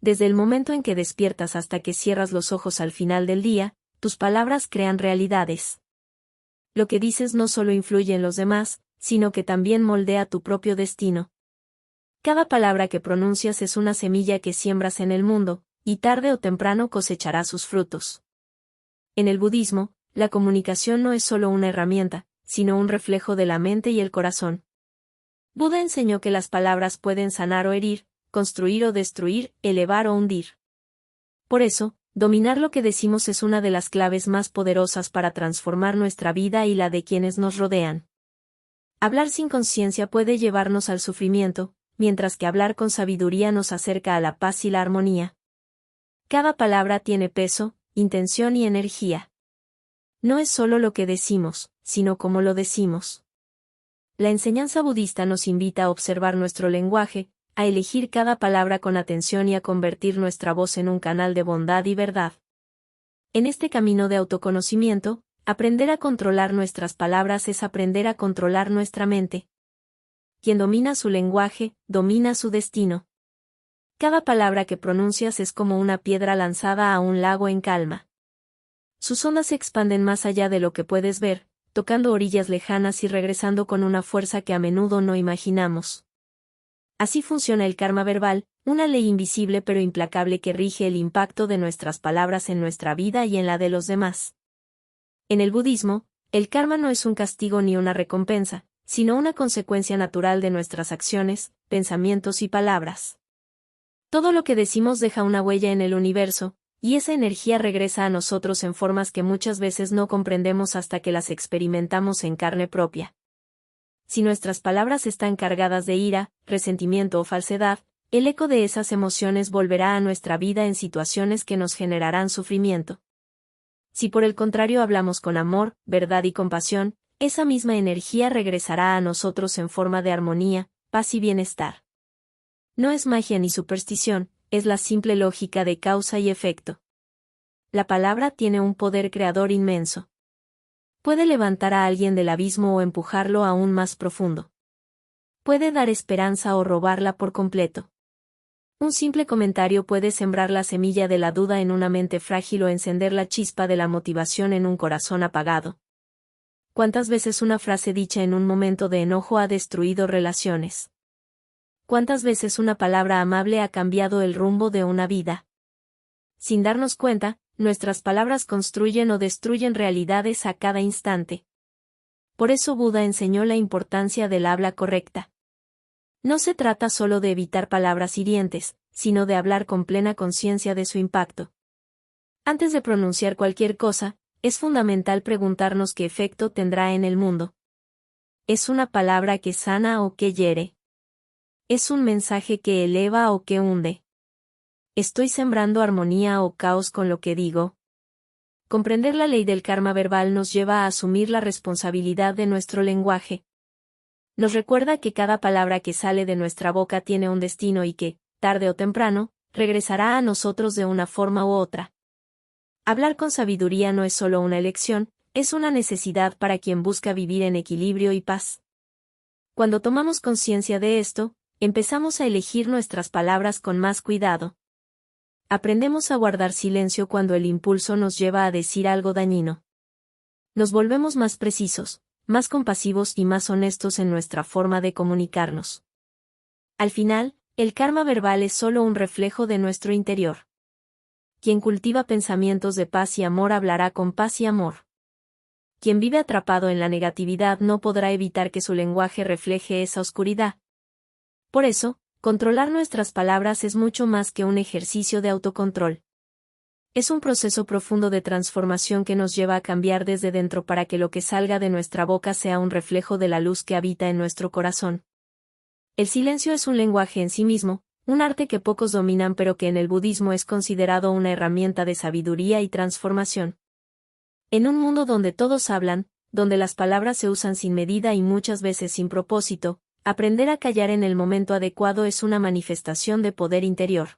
Desde el momento en que despiertas hasta que cierras los ojos al final del día, tus palabras crean realidades. Lo que dices no solo influye en los demás, sino que también moldea tu propio destino. Cada palabra que pronuncias es una semilla que siembras en el mundo, y tarde o temprano cosechará sus frutos. En el budismo, la comunicación no es solo una herramienta, sino un reflejo de la mente y el corazón. Buda enseñó que las palabras pueden sanar o herir, construir o destruir, elevar o hundir. Por eso, dominar lo que decimos es una de las claves más poderosas para transformar nuestra vida y la de quienes nos rodean. Hablar sin conciencia puede llevarnos al sufrimiento, mientras que hablar con sabiduría nos acerca a la paz y la armonía. Cada palabra tiene peso, intención y energía. No es solo lo que decimos, sino cómo lo decimos. La enseñanza budista nos invita a observar nuestro lenguaje, a elegir cada palabra con atención y a convertir nuestra voz en un canal de bondad y verdad. En este camino de autoconocimiento, aprender a controlar nuestras palabras es aprender a controlar nuestra mente. Quien domina su lenguaje, domina su destino. Cada palabra que pronuncias es como una piedra lanzada a un lago en calma. Sus ondas se expanden más allá de lo que puedes ver, tocando orillas lejanas y regresando con una fuerza que a menudo no imaginamos. Así funciona el karma verbal, una ley invisible pero implacable que rige el impacto de nuestras palabras en nuestra vida y en la de los demás. En el budismo, el karma no es un castigo ni una recompensa, sino una consecuencia natural de nuestras acciones, pensamientos y palabras. Todo lo que decimos deja una huella en el universo, y esa energía regresa a nosotros en formas que muchas veces no comprendemos hasta que las experimentamos en carne propia. Si nuestras palabras están cargadas de ira, resentimiento o falsedad, el eco de esas emociones volverá a nuestra vida en situaciones que nos generarán sufrimiento. Si por el contrario hablamos con amor, verdad y compasión, esa misma energía regresará a nosotros en forma de armonía, paz y bienestar. No es magia ni superstición, es la simple lógica de causa y efecto. La palabra tiene un poder creador inmenso. Puede levantar a alguien del abismo o empujarlo aún más profundo. Puede dar esperanza o robarla por completo. Un simple comentario puede sembrar la semilla de la duda en una mente frágil o encender la chispa de la motivación en un corazón apagado. ¿Cuántas veces una frase dicha en un momento de enojo ha destruido relaciones? ¿Cuántas veces una palabra amable ha cambiado el rumbo de una vida? Sin darnos cuenta, nuestras palabras construyen o destruyen realidades a cada instante. Por eso Buda enseñó la importancia del habla correcta. No se trata solo de evitar palabras hirientes, sino de hablar con plena conciencia de su impacto. Antes de pronunciar cualquier cosa, es fundamental preguntarnos qué efecto tendrá en el mundo. ¿Es una palabra que sana o que hiere? ¿Es un mensaje que eleva o que hunde? ¿Estoy sembrando armonía o caos con lo que digo? Comprender la ley del karma verbal nos lleva a asumir la responsabilidad de nuestro lenguaje. Nos recuerda que cada palabra que sale de nuestra boca tiene un destino y que, tarde o temprano, regresará a nosotros de una forma u otra. Hablar con sabiduría no es solo una elección, es una necesidad para quien busca vivir en equilibrio y paz. Cuando tomamos conciencia de esto, empezamos a elegir nuestras palabras con más cuidado. Aprendemos a guardar silencio cuando el impulso nos lleva a decir algo dañino. Nos volvemos más precisos, más compasivos y más honestos en nuestra forma de comunicarnos. Al final, el karma verbal es solo un reflejo de nuestro interior. Quien cultiva pensamientos de paz y amor hablará con paz y amor. Quien vive atrapado en la negatividad no podrá evitar que su lenguaje refleje esa oscuridad. Por eso, controlar nuestras palabras es mucho más que un ejercicio de autocontrol. Es un proceso profundo de transformación que nos lleva a cambiar desde dentro para que lo que salga de nuestra boca sea un reflejo de la luz que habita en nuestro corazón. El silencio es un lenguaje en sí mismo, un arte que pocos dominan pero que en el budismo es considerado una herramienta de sabiduría y transformación. En un mundo donde todos hablan, donde las palabras se usan sin medida y muchas veces sin propósito, aprender a callar en el momento adecuado es una manifestación de poder interior.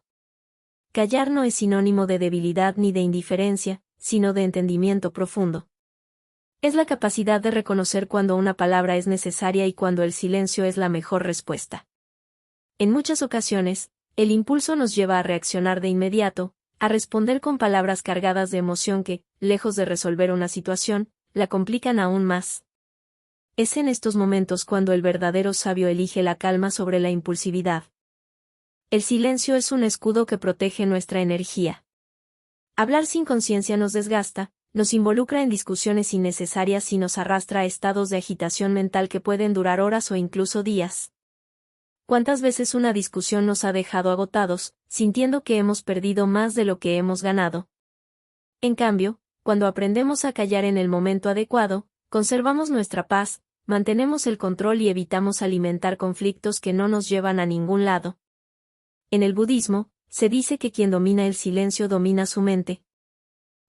Callar no es sinónimo de debilidad ni de indiferencia, sino de entendimiento profundo. Es la capacidad de reconocer cuando una palabra es necesaria y cuando el silencio es la mejor respuesta. En muchas ocasiones, el impulso nos lleva a reaccionar de inmediato, a responder con palabras cargadas de emoción que, lejos de resolver una situación, la complican aún más. Es en estos momentos cuando el verdadero sabio elige la calma sobre la impulsividad. El silencio es un escudo que protege nuestra energía. Hablar sin conciencia nos desgasta, nos involucra en discusiones innecesarias y nos arrastra a estados de agitación mental que pueden durar horas o incluso días. ¿Cuántas veces una discusión nos ha dejado agotados, sintiendo que hemos perdido más de lo que hemos ganado? En cambio, cuando aprendemos a callar en el momento adecuado, conservamos nuestra paz, mantenemos el control y evitamos alimentar conflictos que no nos llevan a ningún lado. En el budismo, se dice que quien domina el silencio domina su mente.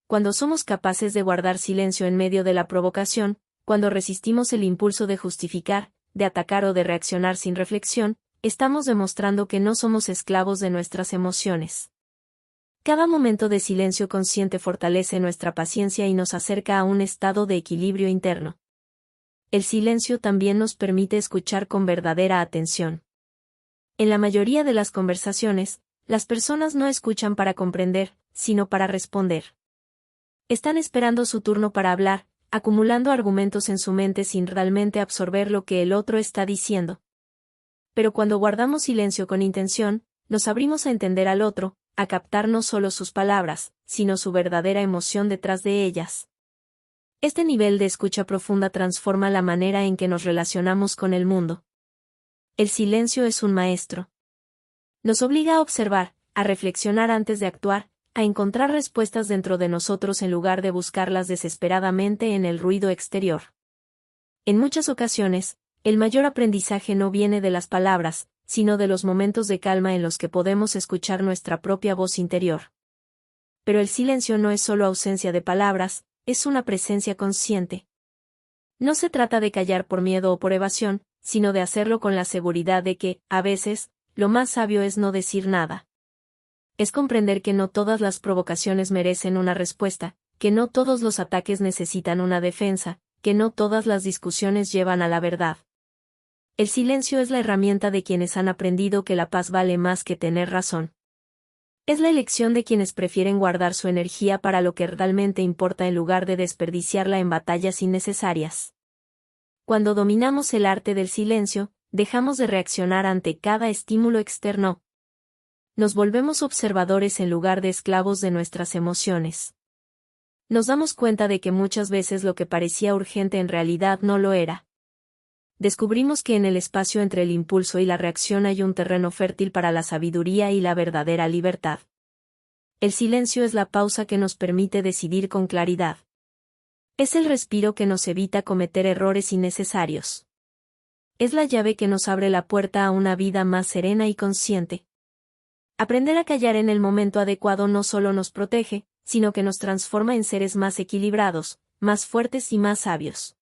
Cuando somos capaces de guardar silencio en medio de la provocación, cuando resistimos el impulso de justificar, de atacar o de reaccionar sin reflexión, estamos demostrando que no somos esclavos de nuestras emociones. Cada momento de silencio consciente fortalece nuestra paciencia y nos acerca a un estado de equilibrio interno. El silencio también nos permite escuchar con verdadera atención. En la mayoría de las conversaciones, las personas no escuchan para comprender, sino para responder. Están esperando su turno para hablar, acumulando argumentos en su mente sin realmente absorber lo que el otro está diciendo. Pero cuando guardamos silencio con intención, nos abrimos a entender al otro, a captar no solo sus palabras, sino su verdadera emoción detrás de ellas. Este nivel de escucha profunda transforma la manera en que nos relacionamos con el mundo. El silencio es un maestro. Nos obliga a observar, a reflexionar antes de actuar, a encontrar respuestas dentro de nosotros en lugar de buscarlas desesperadamente en el ruido exterior. En muchas ocasiones, el mayor aprendizaje no viene de las palabras, sino de los momentos de calma en los que podemos escuchar nuestra propia voz interior. Pero el silencio no es solo ausencia de palabras, es una presencia consciente. No se trata de callar por miedo o por evasión, sino de hacerlo con la seguridad de que, a veces, lo más sabio es no decir nada. Es comprender que no todas las provocaciones merecen una respuesta, que no todos los ataques necesitan una defensa, que no todas las discusiones llevan a la verdad. El silencio es la herramienta de quienes han aprendido que la paz vale más que tener razón. Es la elección de quienes prefieren guardar su energía para lo que realmente importa en lugar de desperdiciarla en batallas innecesarias. Cuando dominamos el arte del silencio, dejamos de reaccionar ante cada estímulo externo. Nos volvemos observadores en lugar de esclavos de nuestras emociones. Nos damos cuenta de que muchas veces lo que parecía urgente en realidad no lo era. Descubrimos que en el espacio entre el impulso y la reacción hay un terreno fértil para la sabiduría y la verdadera libertad. El silencio es la pausa que nos permite decidir con claridad. Es el respiro que nos evita cometer errores innecesarios. Es la llave que nos abre la puerta a una vida más serena y consciente. Aprender a callar en el momento adecuado no solo nos protege, sino que nos transforma en seres más equilibrados, más fuertes y más sabios.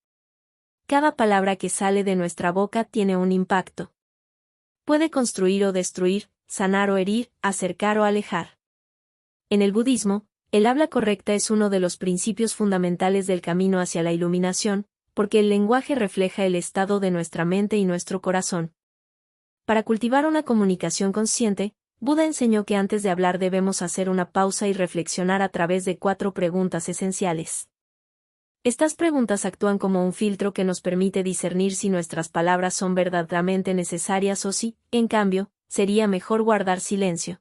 Cada palabra que sale de nuestra boca tiene un impacto. Puede construir o destruir, sanar o herir, acercar o alejar. En el budismo, el habla correcta es uno de los principios fundamentales del camino hacia la iluminación, porque el lenguaje refleja el estado de nuestra mente y nuestro corazón. Para cultivar una comunicación consciente, Buda enseñó que antes de hablar debemos hacer una pausa y reflexionar a través de 4 preguntas esenciales. Estas preguntas actúan como un filtro que nos permite discernir si nuestras palabras son verdaderamente necesarias o si, en cambio, sería mejor guardar silencio.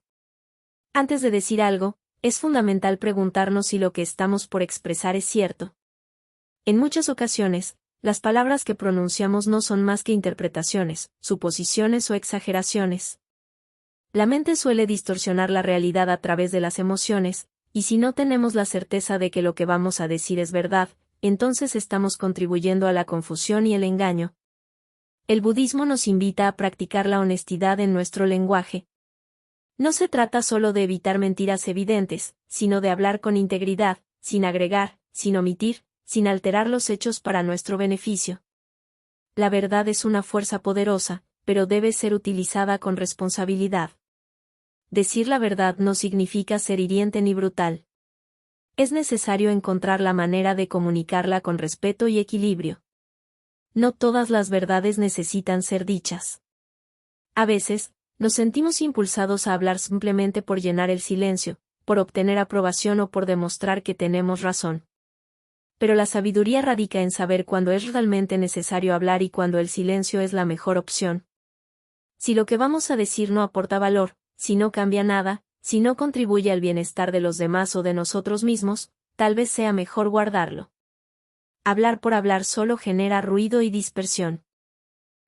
Antes de decir algo, es fundamental preguntarnos si lo que estamos por expresar es cierto. En muchas ocasiones, las palabras que pronunciamos no son más que interpretaciones, suposiciones o exageraciones. La mente suele distorsionar la realidad a través de las emociones, y si no tenemos la certeza de que lo que vamos a decir es verdad, entonces estamos contribuyendo a la confusión y el engaño. El budismo nos invita a practicar la honestidad en nuestro lenguaje. No se trata solo de evitar mentiras evidentes, sino de hablar con integridad, sin agregar, sin omitir, sin alterar los hechos para nuestro beneficio. La verdad es una fuerza poderosa, pero debe ser utilizada con responsabilidad. Decir la verdad no significa ser hiriente ni brutal. Es necesario encontrar la manera de comunicarla con respeto y equilibrio. No todas las verdades necesitan ser dichas. A veces, Nos sentimos impulsados a hablar simplemente por llenar el silencio, por obtener aprobación o por demostrar que tenemos razón. Pero la sabiduría radica en saber cuándo es realmente necesario hablar y cuándo el silencio es la mejor opción. Si lo que vamos a decir no aporta valor, si no cambia nada, si no contribuye al bienestar de los demás o de nosotros mismos, tal vez sea mejor guardarlo. Hablar por hablar solo genera ruido y dispersión.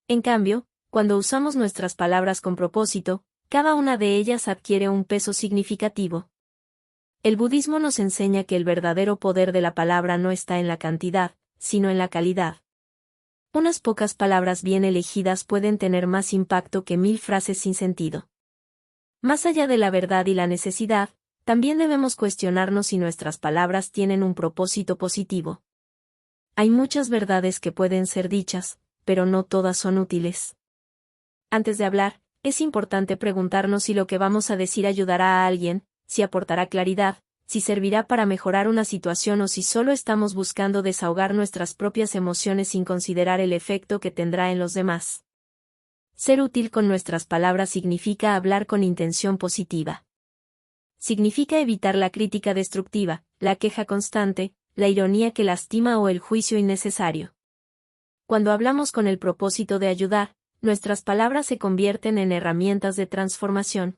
En cambio, cuando usamos nuestras palabras con propósito, cada una de ellas adquiere un peso significativo. El budismo nos enseña que el verdadero poder de la palabra no está en la cantidad, sino en la calidad. Unas pocas palabras bien elegidas pueden tener más impacto que 1000 frases sin sentido. Más allá de la verdad y la necesidad, también debemos cuestionarnos si nuestras palabras tienen un propósito positivo. Hay muchas verdades que pueden ser dichas, pero no todas son útiles. Antes de hablar, es importante preguntarnos si lo que vamos a decir ayudará a alguien, si aportará claridad, si servirá para mejorar una situación o si solo estamos buscando desahogar nuestras propias emociones sin considerar el efecto que tendrá en los demás. Ser útil con nuestras palabras significa hablar con intención positiva. Significa evitar la crítica destructiva, la queja constante, la ironía que lastima o el juicio innecesario. Cuando hablamos con el propósito de ayudar, nuestras palabras se convierten en herramientas de transformación.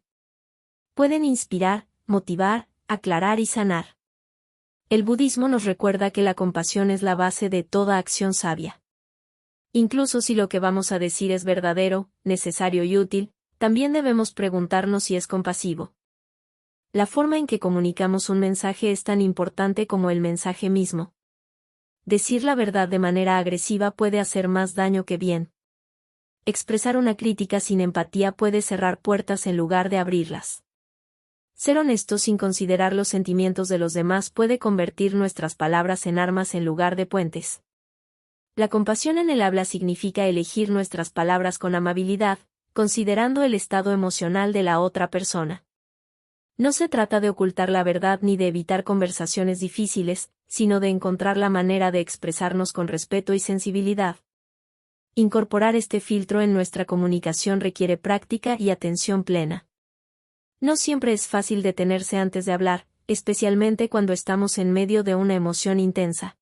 Pueden inspirar, motivar, aclarar y sanar. El budismo nos recuerda que la compasión es la base de toda acción sabia. Incluso si lo que vamos a decir es verdadero, necesario y útil, también debemos preguntarnos si es compasivo. La forma en que comunicamos un mensaje es tan importante como el mensaje mismo. Decir la verdad de manera agresiva puede hacer más daño que bien. Expresar una crítica sin empatía puede cerrar puertas en lugar de abrirlas. Ser honesto sin considerar los sentimientos de los demás puede convertir nuestras palabras en armas en lugar de puentes. La compasión en el habla significa elegir nuestras palabras con amabilidad, considerando el estado emocional de la otra persona. No se trata de ocultar la verdad ni de evitar conversaciones difíciles, sino de encontrar la manera de expresarnos con respeto y sensibilidad. Incorporar este filtro en nuestra comunicación requiere práctica y atención plena. No siempre es fácil detenerse antes de hablar, especialmente cuando estamos en medio de una emoción intensa.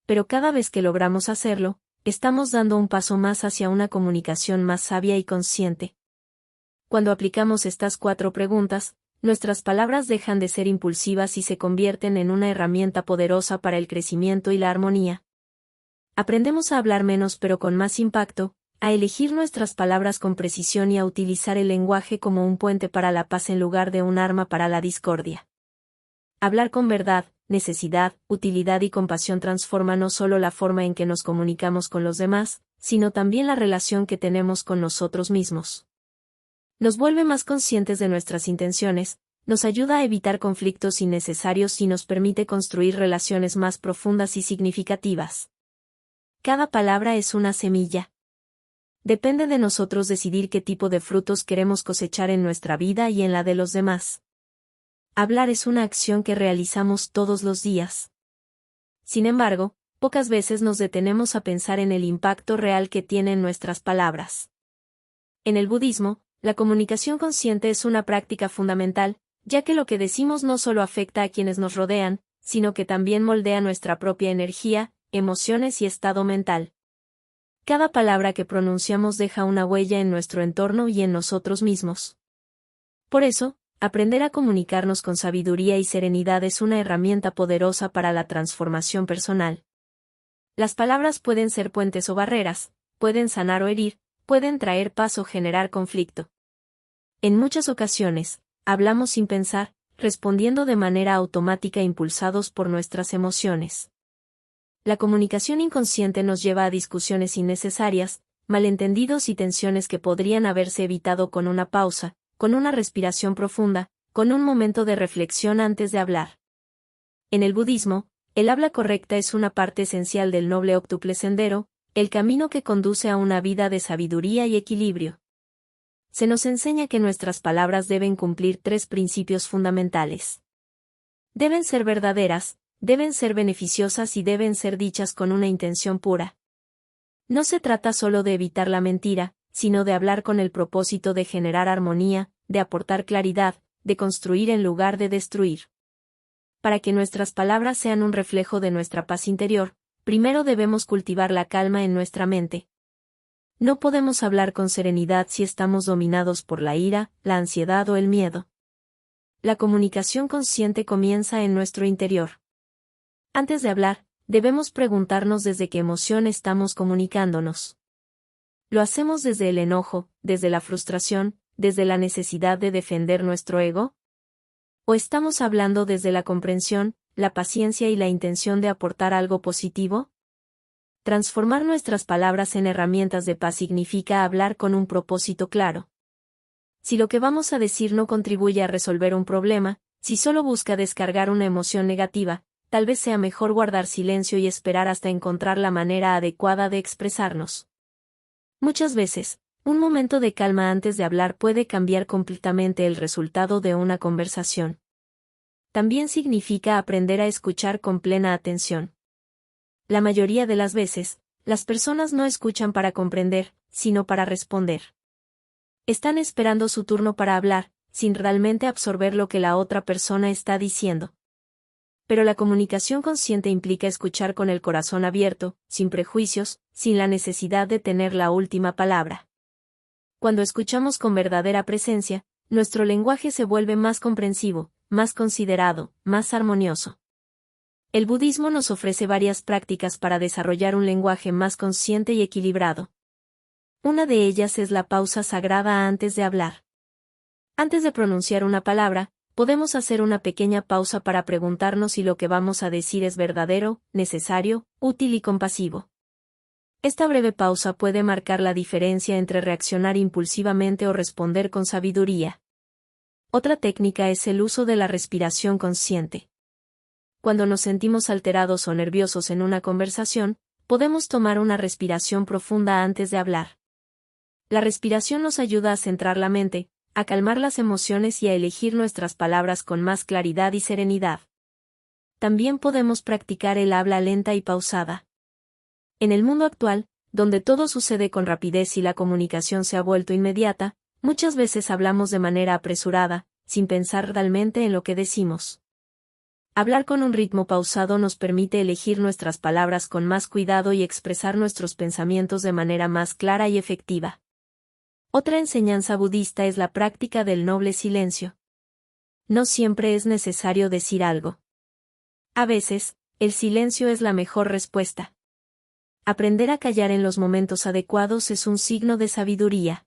Pero cada vez que logramos hacerlo, estamos dando un paso más hacia una comunicación más sabia y consciente. Cuando aplicamos estas 4 preguntas, nuestras palabras dejan de ser impulsivas y se convierten en una herramienta poderosa para el crecimiento y la armonía. Aprendemos a hablar menos pero con más impacto, a elegir nuestras palabras con precisión y a utilizar el lenguaje como un puente para la paz en lugar de un arma para la discordia. Hablar con verdad, necesidad, utilidad y compasión transforma no solo la forma en que nos comunicamos con los demás, sino también la relación que tenemos con nosotros mismos. Nos vuelve más conscientes de nuestras intenciones, nos ayuda a evitar conflictos innecesarios y nos permite construir relaciones más profundas y significativas. Cada palabra es una semilla. Depende de nosotros decidir qué tipo de frutos queremos cosechar en nuestra vida y en la de los demás. Hablar es una acción que realizamos todos los días. Sin embargo, pocas veces nos detenemos a pensar en el impacto real que tienen nuestras palabras. En el budismo, la comunicación consciente es una práctica fundamental, ya que lo que decimos no solo afecta a quienes nos rodean, sino que también moldea nuestra propia energía, emociones y estado mental. Cada palabra que pronunciamos deja una huella en nuestro entorno y en nosotros mismos. Por eso, aprender a comunicarnos con sabiduría y serenidad es una herramienta poderosa para la transformación personal. Las palabras pueden ser puentes o barreras, pueden sanar o herir, pueden traer paz o generar conflicto. En muchas ocasiones, hablamos sin pensar, respondiendo de manera automática impulsados por nuestras emociones. La comunicación inconsciente nos lleva a discusiones innecesarias, malentendidos y tensiones que podrían haberse evitado con una pausa, con una respiración profunda, con un momento de reflexión antes de hablar. En el budismo, el habla correcta es una parte esencial del noble octuple sendero, el camino que conduce a una vida de sabiduría y equilibrio. Se nos enseña que nuestras palabras deben cumplir 3 principios fundamentales. Deben ser verdaderas, deben ser beneficiosas y deben ser dichas con una intención pura. No se trata solo de evitar la mentira, sino de hablar con el propósito de generar armonía, de aportar claridad, de construir en lugar de destruir. Para que nuestras palabras sean un reflejo de nuestra paz interior, primero debemos cultivar la calma en nuestra mente. No podemos hablar con serenidad si estamos dominados por la ira, la ansiedad o el miedo. La comunicación consciente comienza en nuestro interior. Antes de hablar, debemos preguntarnos desde qué emoción estamos comunicándonos. ¿Lo hacemos desde el enojo, desde la frustración, desde la necesidad de defender nuestro ego? ¿O estamos hablando desde la comprensión, la paciencia y la intención de aportar algo positivo? Transformar nuestras palabras en herramientas de paz significa hablar con un propósito claro. Si lo que vamos a decir no contribuye a resolver un problema, si solo busca descargar una emoción negativa, tal vez sea mejor guardar silencio y esperar hasta encontrar la manera adecuada de expresarnos. Muchas veces, un momento de calma antes de hablar puede cambiar completamente el resultado de una conversación. También significa aprender a escuchar con plena atención. La mayoría de las veces, las personas no escuchan para comprender, sino para responder. Están esperando su turno para hablar, sin realmente absorber lo que la otra persona está diciendo. Pero la comunicación consciente implica escuchar con el corazón abierto, sin prejuicios, sin la necesidad de tener la última palabra. Cuando escuchamos con verdadera presencia, nuestro lenguaje se vuelve más comprensivo, más considerado, más armonioso. El budismo nos ofrece varias prácticas para desarrollar un lenguaje más consciente y equilibrado. Una de ellas es la pausa sagrada antes de hablar. Antes de pronunciar una palabra, podemos hacer una pequeña pausa para preguntarnos si lo que vamos a decir es verdadero, necesario, útil y compasivo. Esta breve pausa puede marcar la diferencia entre reaccionar impulsivamente o responder con sabiduría. Otra técnica es el uso de la respiración consciente. Cuando nos sentimos alterados o nerviosos en una conversación, podemos tomar una respiración profunda antes de hablar. La respiración nos ayuda a centrar la mente, a calmar las emociones y a elegir nuestras palabras con más claridad y serenidad. También podemos practicar el habla lenta y pausada. En el mundo actual, donde todo sucede con rapidez y la comunicación se ha vuelto inmediata, muchas veces hablamos de manera apresurada, sin pensar realmente en lo que decimos. Hablar con un ritmo pausado nos permite elegir nuestras palabras con más cuidado y expresar nuestros pensamientos de manera más clara y efectiva. Otra enseñanza budista es la práctica del noble silencio. No siempre es necesario decir algo. A veces, el silencio es la mejor respuesta. Aprender a callar en los momentos adecuados es un signo de sabiduría.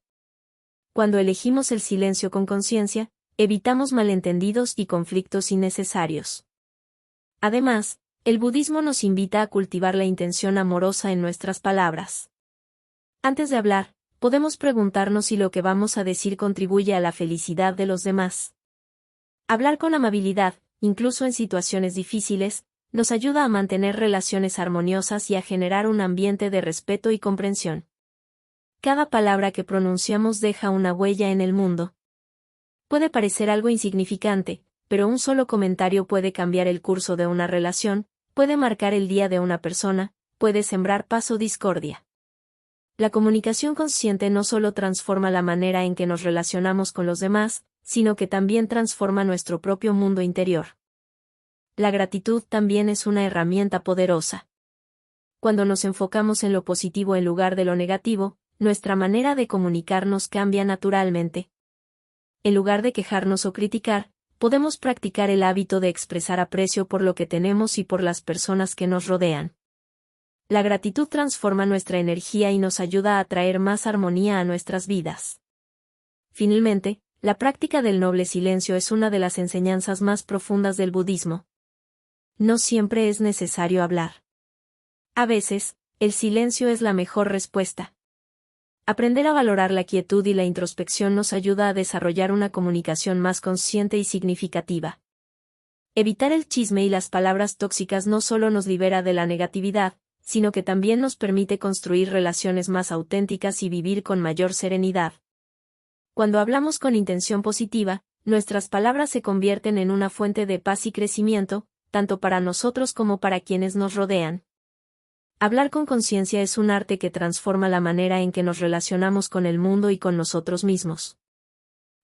Cuando elegimos el silencio con conciencia, evitamos malentendidos y conflictos innecesarios. Además, el budismo nos invita a cultivar la intención amorosa en nuestras palabras. Antes de hablar, podemos preguntarnos si lo que vamos a decir contribuye a la felicidad de los demás. Hablar con amabilidad, incluso en situaciones difíciles, nos ayuda a mantener relaciones armoniosas y a generar un ambiente de respeto y comprensión. Cada palabra que pronunciamos deja una huella en el mundo. Puede parecer algo insignificante, pero un solo comentario puede cambiar el curso de una relación, puede marcar el día de una persona, puede sembrar paz o discordia. La comunicación consciente no solo transforma la manera en que nos relacionamos con los demás, sino que también transforma nuestro propio mundo interior. La gratitud también es una herramienta poderosa. Cuando nos enfocamos en lo positivo en lugar de lo negativo, nuestra manera de comunicarnos cambia naturalmente. En lugar de quejarnos o criticar, podemos practicar el hábito de expresar aprecio por lo que tenemos y por las personas que nos rodean. La gratitud transforma nuestra energía y nos ayuda a traer más armonía a nuestras vidas. Finalmente, la práctica del noble silencio es una de las enseñanzas más profundas del budismo. No siempre es necesario hablar. A veces, el silencio es la mejor respuesta. Aprender a valorar la quietud y la introspección nos ayuda a desarrollar una comunicación más consciente y significativa. Evitar el chisme y las palabras tóxicas no solo nos libera de la negatividad, sino que también nos permite construir relaciones más auténticas y vivir con mayor serenidad. Cuando hablamos con intención positiva, nuestras palabras se convierten en una fuente de paz y crecimiento, tanto para nosotros como para quienes nos rodean. Hablar con conciencia es un arte que transforma la manera en que nos relacionamos con el mundo y con nosotros mismos.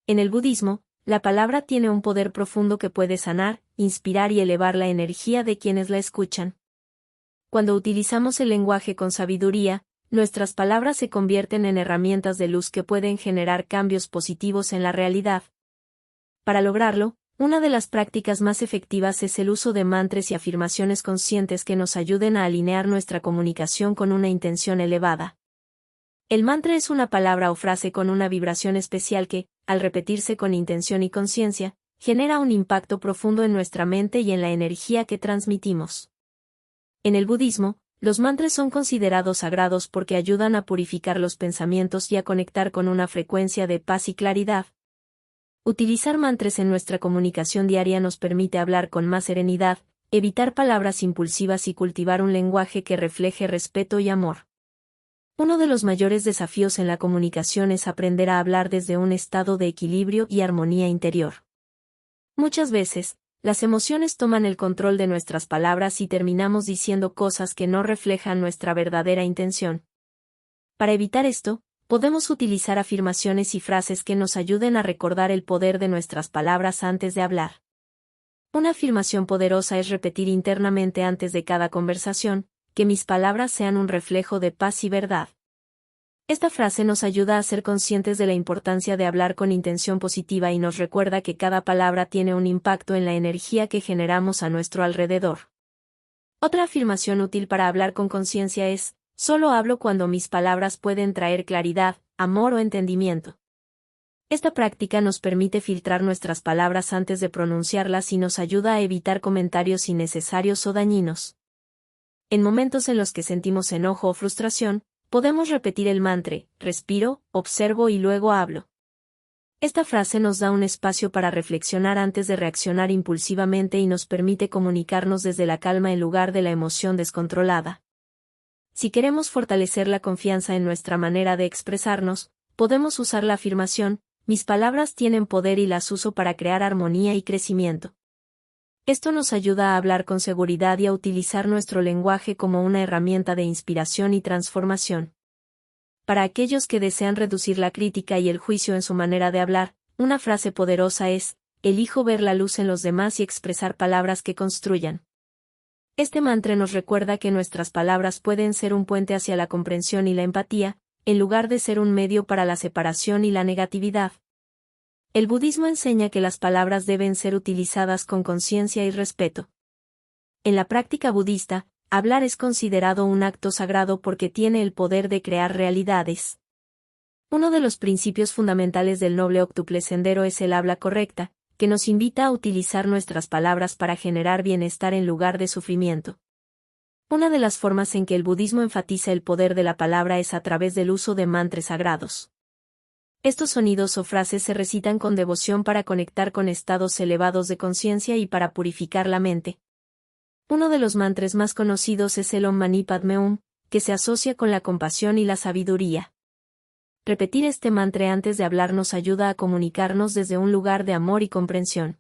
En el budismo, la palabra tiene un poder profundo que puede sanar, inspirar y elevar la energía de quienes la escuchan. Cuando utilizamos el lenguaje con sabiduría, nuestras palabras se convierten en herramientas de luz que pueden generar cambios positivos en la realidad. Para lograrlo, una de las prácticas más efectivas es el uso de mantras y afirmaciones conscientes que nos ayuden a alinear nuestra comunicación con una intención elevada. El mantra es una palabra o frase con una vibración especial que, al repetirse con intención y conciencia, genera un impacto profundo en nuestra mente y en la energía que transmitimos. En el budismo, los mantras son considerados sagrados porque ayudan a purificar los pensamientos y a conectar con una frecuencia de paz y claridad. Utilizar mantras en nuestra comunicación diaria nos permite hablar con más serenidad, evitar palabras impulsivas y cultivar un lenguaje que refleje respeto y amor. Uno de los mayores desafíos en la comunicación es aprender a hablar desde un estado de equilibrio y armonía interior. Muchas veces, las emociones toman el control de nuestras palabras y terminamos diciendo cosas que no reflejan nuestra verdadera intención. Para evitar esto, podemos utilizar afirmaciones y frases que nos ayuden a recordar el poder de nuestras palabras antes de hablar. Una afirmación poderosa es repetir internamente antes de cada conversación, que mis palabras sean un reflejo de paz y verdad. Esta frase nos ayuda a ser conscientes de la importancia de hablar con intención positiva y nos recuerda que cada palabra tiene un impacto en la energía que generamos a nuestro alrededor. Otra afirmación útil para hablar con conciencia es: solo hablo cuando mis palabras pueden traer claridad, amor o entendimiento. Esta práctica nos permite filtrar nuestras palabras antes de pronunciarlas y nos ayuda a evitar comentarios innecesarios o dañinos. En momentos en los que sentimos enojo o frustración, podemos repetir el mantra: respiro, observo y luego hablo. Esta frase nos da un espacio para reflexionar antes de reaccionar impulsivamente y nos permite comunicarnos desde la calma en lugar de la emoción descontrolada. Si queremos fortalecer la confianza en nuestra manera de expresarnos, podemos usar la afirmación: mis palabras tienen poder y las uso para crear armonía y crecimiento. Esto nos ayuda a hablar con seguridad y a utilizar nuestro lenguaje como una herramienta de inspiración y transformación. Para aquellos que desean reducir la crítica y el juicio en su manera de hablar, una frase poderosa es: elijo ver la luz en los demás y expresar palabras que construyan. Este mantra nos recuerda que nuestras palabras pueden ser un puente hacia la comprensión y la empatía, en lugar de ser un medio para la separación y la negatividad. El budismo enseña que las palabras deben ser utilizadas con conciencia y respeto. En la práctica budista, hablar es considerado un acto sagrado porque tiene el poder de crear realidades. Uno de los principios fundamentales del noble octuple sendero es el habla correcta, que nos invita a utilizar nuestras palabras para generar bienestar en lugar de sufrimiento. Una de las formas en que el budismo enfatiza el poder de la palabra es a través del uso de mantras sagrados. Estos sonidos o frases se recitan con devoción para conectar con estados elevados de conciencia y para purificar la mente. Uno de los mantras más conocidos es el Om Mani Padme Hum, que se asocia con la compasión y la sabiduría. Repetir este mantra antes de hablar nos ayuda a comunicarnos desde un lugar de amor y comprensión.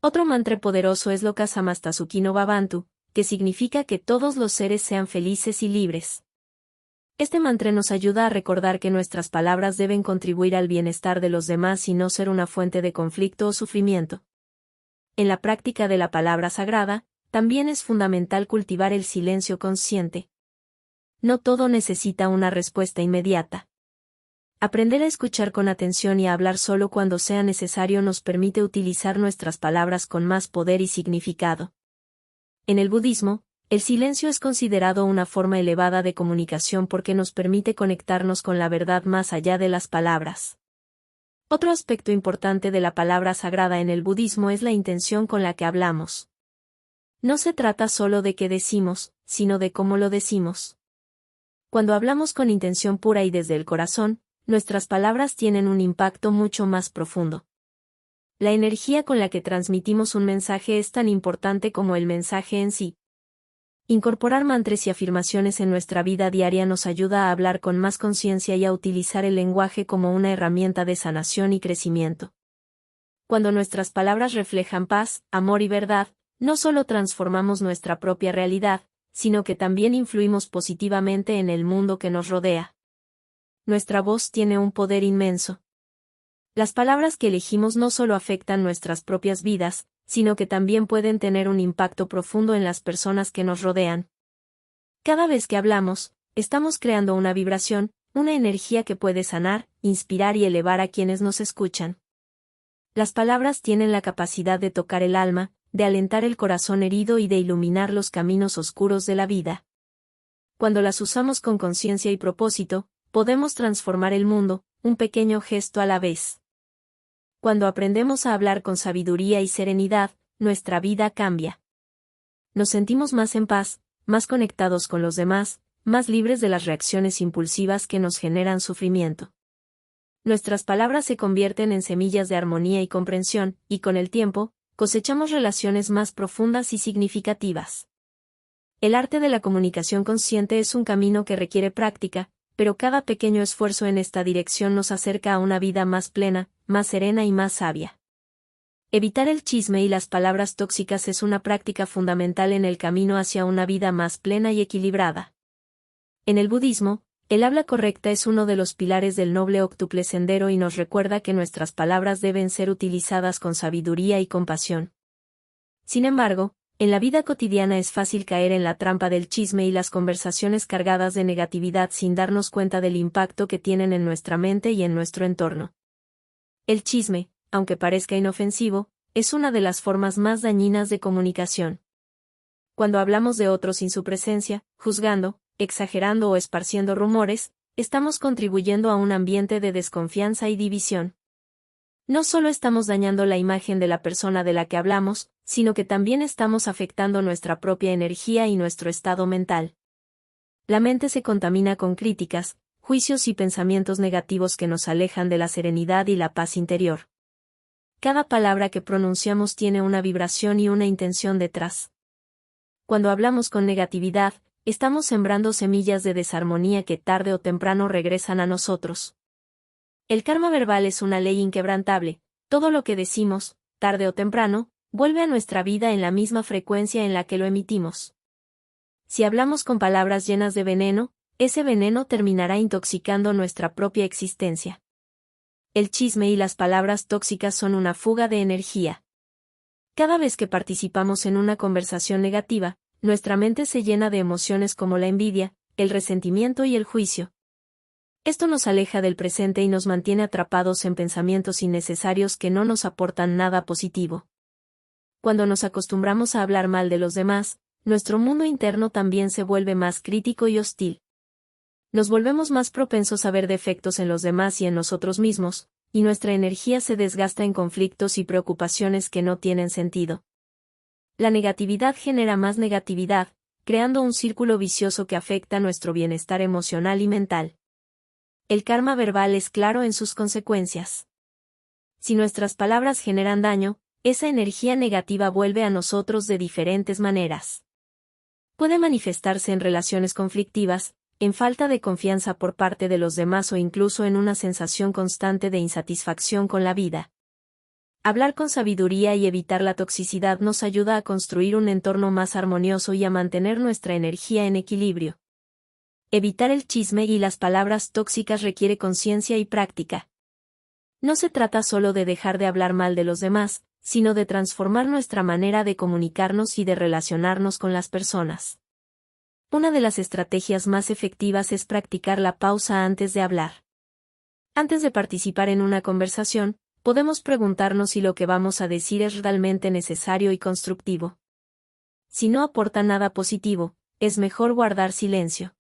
Otro mantra poderoso es Loka Samasta Sukhino Bhavantu, que significa que todos los seres sean felices y libres. Este mantra nos ayuda a recordar que nuestras palabras deben contribuir al bienestar de los demás y no ser una fuente de conflicto o sufrimiento. En la práctica de la palabra sagrada, también es fundamental cultivar el silencio consciente. No todo necesita una respuesta inmediata. Aprender a escuchar con atención y a hablar solo cuando sea necesario nos permite utilizar nuestras palabras con más poder y significado. En el budismo, el silencio es considerado una forma elevada de comunicación porque nos permite conectarnos con la verdad más allá de las palabras. Otro aspecto importante de la palabra sagrada en el budismo es la intención con la que hablamos. No se trata solo de qué decimos, sino de cómo lo decimos. Cuando hablamos con intención pura y desde el corazón, nuestras palabras tienen un impacto mucho más profundo. La energía con la que transmitimos un mensaje es tan importante como el mensaje en sí. Incorporar mantras y afirmaciones en nuestra vida diaria nos ayuda a hablar con más conciencia y a utilizar el lenguaje como una herramienta de sanación y crecimiento. Cuando nuestras palabras reflejan paz, amor y verdad, no solo transformamos nuestra propia realidad, sino que también influimos positivamente en el mundo que nos rodea. Nuestra voz tiene un poder inmenso. Las palabras que elegimos no solo afectan nuestras propias vidas, sino que también pueden tener un impacto profundo en las personas que nos rodean. Cada vez que hablamos, estamos creando una vibración, una energía que puede sanar, inspirar y elevar a quienes nos escuchan. Las palabras tienen la capacidad de tocar el alma, de alentar el corazón herido y de iluminar los caminos oscuros de la vida. Cuando las usamos con conciencia y propósito, podemos transformar el mundo, un pequeño gesto a la vez. Cuando aprendemos a hablar con sabiduría y serenidad, nuestra vida cambia. Nos sentimos más en paz, más conectados con los demás, más libres de las reacciones impulsivas que nos generan sufrimiento. Nuestras palabras se convierten en semillas de armonía y comprensión, y con el tiempo, cosechamos relaciones más profundas y significativas. El arte de la comunicación consciente es un camino que requiere práctica, pero cada pequeño esfuerzo en esta dirección nos acerca a una vida más plena, más serena y más sabia. Evitar el chisme y las palabras tóxicas es una práctica fundamental en el camino hacia una vida más plena y equilibrada. En el budismo, el habla correcta es uno de los pilares del noble octuple sendero y nos recuerda que nuestras palabras deben ser utilizadas con sabiduría y compasión. Sin embargo, en la vida cotidiana es fácil caer en la trampa del chisme y las conversaciones cargadas de negatividad sin darnos cuenta del impacto que tienen en nuestra mente y en nuestro entorno. El chisme, aunque parezca inofensivo, es una de las formas más dañinas de comunicación. Cuando hablamos de otros sin su presencia, juzgando, exagerando o esparciendo rumores, estamos contribuyendo a un ambiente de desconfianza y división. No solo estamos dañando la imagen de la persona de la que hablamos, sino que también estamos afectando nuestra propia energía y nuestro estado mental. La mente se contamina con críticas, juicios y pensamientos negativos que nos alejan de la serenidad y la paz interior. Cada palabra que pronunciamos tiene una vibración y una intención detrás. Cuando hablamos con negatividad, estamos sembrando semillas de desarmonía que tarde o temprano regresan a nosotros. El karma verbal es una ley inquebrantable. Todo lo que decimos, tarde o temprano, vuelve a nuestra vida en la misma frecuencia en la que lo emitimos. Si hablamos con palabras llenas de veneno, ese veneno terminará intoxicando nuestra propia existencia. El chisme y las palabras tóxicas son una fuga de energía. Cada vez que participamos en una conversación negativa, nuestra mente se llena de emociones como la envidia, el resentimiento y el juicio. Esto nos aleja del presente y nos mantiene atrapados en pensamientos innecesarios que no nos aportan nada positivo. Cuando nos acostumbramos a hablar mal de los demás, nuestro mundo interno también se vuelve más crítico y hostil. Nos volvemos más propensos a ver defectos en los demás y en nosotros mismos, y nuestra energía se desgasta en conflictos y preocupaciones que no tienen sentido. La negatividad genera más negatividad, creando un círculo vicioso que afecta nuestro bienestar emocional y mental. El karma verbal es claro en sus consecuencias. Si nuestras palabras generan daño, esa energía negativa vuelve a nosotros de diferentes maneras. Puede manifestarse en relaciones conflictivas, en falta de confianza por parte de los demás o incluso en una sensación constante de insatisfacción con la vida. Hablar con sabiduría y evitar la toxicidad nos ayuda a construir un entorno más armonioso y a mantener nuestra energía en equilibrio. Evitar el chisme y las palabras tóxicas requiere conciencia y práctica. No se trata solo de dejar de hablar mal de los demás, sino de transformar nuestra manera de comunicarnos y de relacionarnos con las personas. Una de las estrategias más efectivas es practicar la pausa antes de hablar. Antes de participar en una conversación, podemos preguntarnos si lo que vamos a decir es realmente necesario y constructivo. Si no aporta nada positivo, es mejor guardar silencio.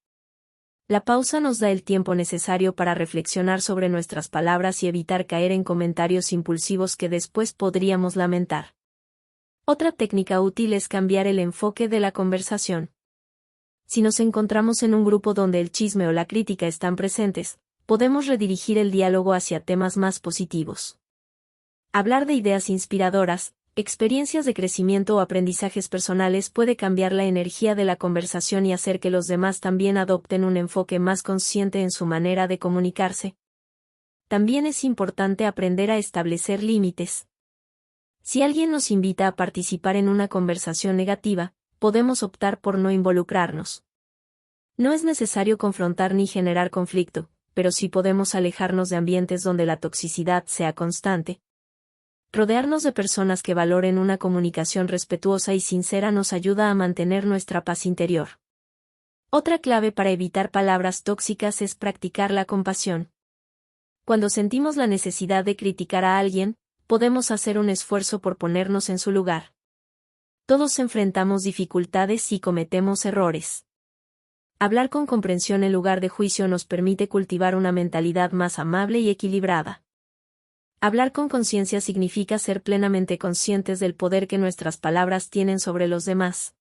La pausa nos da el tiempo necesario para reflexionar sobre nuestras palabras y evitar caer en comentarios impulsivos que después podríamos lamentar. Otra técnica útil es cambiar el enfoque de la conversación. Si nos encontramos en un grupo donde el chisme o la crítica están presentes, podemos redirigir el diálogo hacia temas más positivos. Hablar de ideas inspiradoras, experiencias de crecimiento o aprendizajes personales puede cambiar la energía de la conversación y hacer que los demás también adopten un enfoque más consciente en su manera de comunicarse. También es importante aprender a establecer límites. Si alguien nos invita a participar en una conversación negativa, podemos optar por no involucrarnos. No es necesario confrontar ni generar conflicto, pero sí podemos alejarnos de ambientes donde la toxicidad sea constante. Rodearnos de personas que valoren una comunicación respetuosa y sincera nos ayuda a mantener nuestra paz interior. Otra clave para evitar palabras tóxicas es practicar la compasión. Cuando sentimos la necesidad de criticar a alguien, podemos hacer un esfuerzo por ponernos en su lugar. Todos enfrentamos dificultades y cometemos errores. Hablar con comprensión en lugar de juicio nos permite cultivar una mentalidad más amable y equilibrada. Hablar con conciencia significa ser plenamente conscientes del poder que nuestras palabras tienen sobre los demás.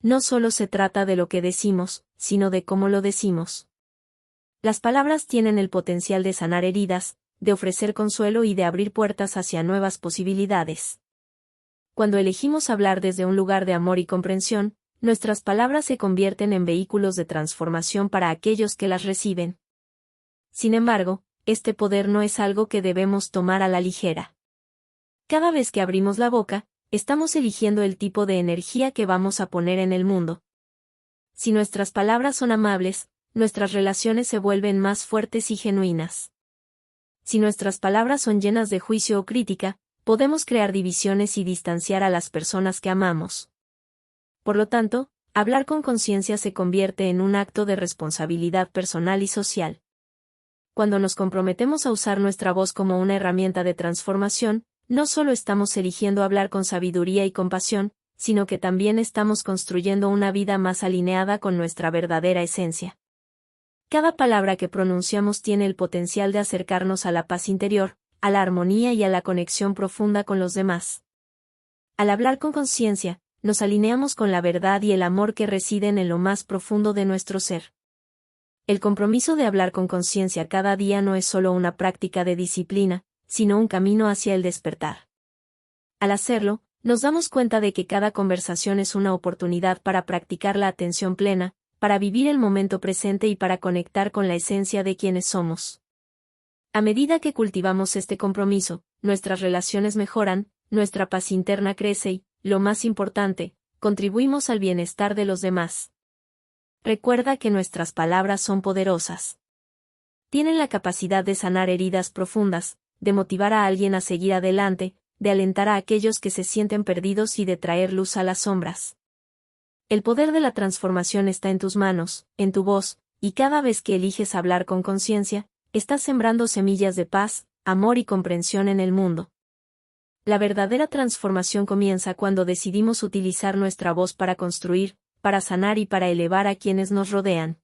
No solo se trata de lo que decimos, sino de cómo lo decimos. Las palabras tienen el potencial de sanar heridas, de ofrecer consuelo y de abrir puertas hacia nuevas posibilidades. Cuando elegimos hablar desde un lugar de amor y comprensión, nuestras palabras se convierten en vehículos de transformación para aquellos que las reciben. Sin embargo, este poder no es algo que debemos tomar a la ligera. Cada vez que abrimos la boca, estamos eligiendo el tipo de energía que vamos a poner en el mundo. Si nuestras palabras son amables, nuestras relaciones se vuelven más fuertes y genuinas. Si nuestras palabras son llenas de juicio o crítica, podemos crear divisiones y distanciar a las personas que amamos. Por lo tanto, hablar con conciencia se convierte en un acto de responsabilidad personal y social. Cuando nos comprometemos a usar nuestra voz como una herramienta de transformación, no solo estamos eligiendo hablar con sabiduría y compasión, sino que también estamos construyendo una vida más alineada con nuestra verdadera esencia. Cada palabra que pronunciamos tiene el potencial de acercarnos a la paz interior, a la armonía y a la conexión profunda con los demás. Al hablar con conciencia, nos alineamos con la verdad y el amor que residen en lo más profundo de nuestro ser. El compromiso de hablar con conciencia cada día no es solo una práctica de disciplina, sino un camino hacia el despertar. Al hacerlo, nos damos cuenta de que cada conversación es una oportunidad para practicar la atención plena, para vivir el momento presente y para conectar con la esencia de quienes somos. A medida que cultivamos este compromiso, nuestras relaciones mejoran, nuestra paz interna crece y, lo más importante, contribuimos al bienestar de los demás. Recuerda que nuestras palabras son poderosas. Tienen la capacidad de sanar heridas profundas, de motivar a alguien a seguir adelante, de alentar a aquellos que se sienten perdidos y de traer luz a las sombras. El poder de la transformación está en tus manos, en tu voz, y cada vez que eliges hablar con conciencia, estás sembrando semillas de paz, amor y comprensión en el mundo. La verdadera transformación comienza cuando decidimos utilizar nuestra voz para construir, para sanar y para elevar a quienes nos rodean.